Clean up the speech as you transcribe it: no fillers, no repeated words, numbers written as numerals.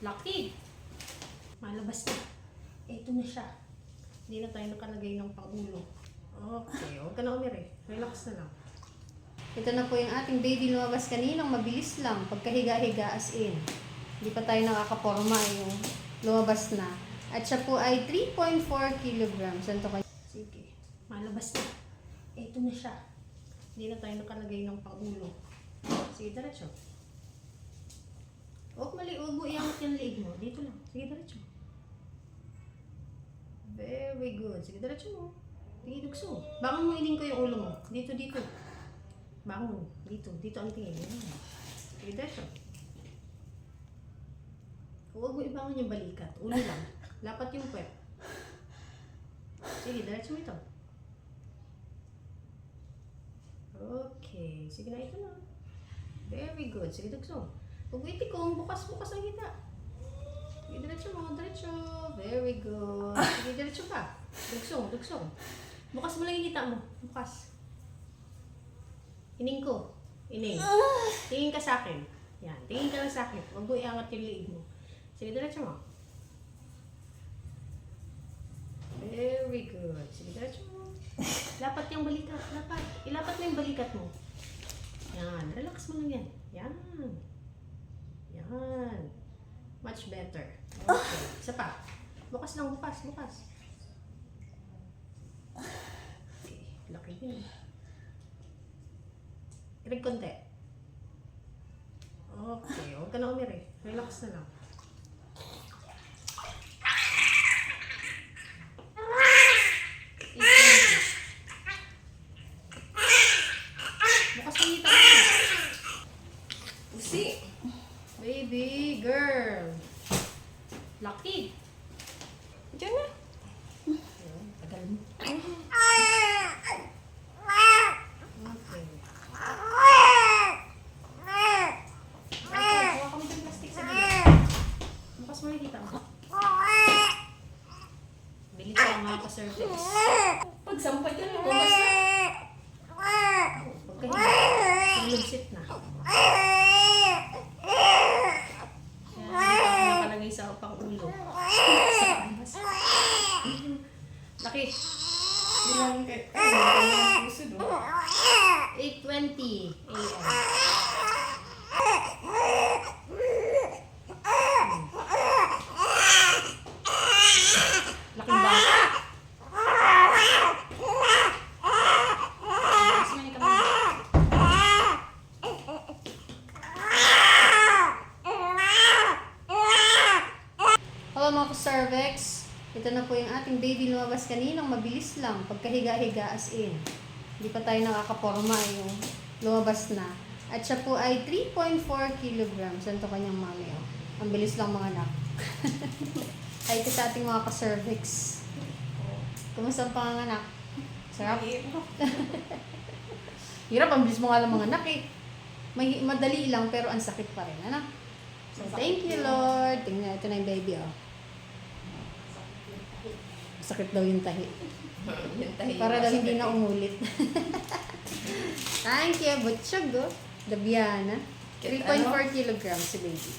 Laki. Malabas na. Ito na siya. Hindi na tayo nakalagay ng pangulo. Okay, huwag ka na umiri. Relax na lang. Ito na po yung ating baby lumabas kaninang mabilis lang. Pagkahiga-higa as in. Hindi pa tayo nakakaporma yung lumabas na. At siya po ay 3.4 kilograms. Ano to kayo? Sige, malabas na. Ito na siya. Hindi na tayo nakalagay ng pangulo. Sige, diretso. Huwag mo iangat yung leg mo. Dito lang. Sige, diretso. Very good. Sige, diretso mo. Sige, dugso. Bangon mo, ining ko yung ulo mo. Dito. Bangon. Dito ang tingin. Sige, diretso. Huwag mo ibangon yung balikat. Ulo lang. Lapat yung puwet. Sige, diretso mo ito. Okay. Sige na, ito na. Very good. Sige, dugso. Huwag mo itikong. Bukas ang hita. Sige, diretso mo. Diretso. Very good. Sige, diretso ka. Dugso. Bukas mo lang yung hita mo. Bukas. Ining ko. Ining. Tingin ka sa akin. Yan. Tingin ka lang sa akin. Huwag mo iangat yung liig mo. Sige, diretso mo. Very good. Sige, diretso mo. Lapat yung balikat. Ilapat mo yung balikat mo. Yan. Relax mo lang yan. Yan. Much better. Okay. Isa pa. Bukas lang. Bukas. Okay. Laki din. Irig konti. Okay. Huwag ka na umiri. Relax na lang. Bukas na hita. Usi. Baby girl. Laki. Diyan na. Tagal mo. Okay. Kuha kami ng plastic sa gilid. Bukas mo nakikita mo. Bilis ka mga ka-cervix. Pagsampay ka na. Bukas na. Pagkahiga. Paglugsit na. Nakalagay sa upang ulo. Laki. Bilang kayo. Ay, puso do. 8:20 a.m. Laking bata. Mas mani ka man. Hello mga ka-cervix. Ito na po yung ating baby lumabas kaninang mabilis lang. Pagkahiga-higa as in. Hindi pa tayo nakakaporma yung lumabas na. At siya po ay 3.4 kilograms. Ano to kanyang mami, oh. Ang bilis lang mga anak. Ay ito sa ating mga ka-cervix. Kumusta ang panganganak? Sarap? Hirap, ang bilis mo nga lang mga anak eh. Madali lang pero ang sakit pa rin. Ano? So thank you Lord. Tingnan, ito na yung baby, oh. Sakit daw yung tahi. Para daw hindi na umulit. Thank you. Butchog, oh. Dabiana. 3.4 kilograms si baby.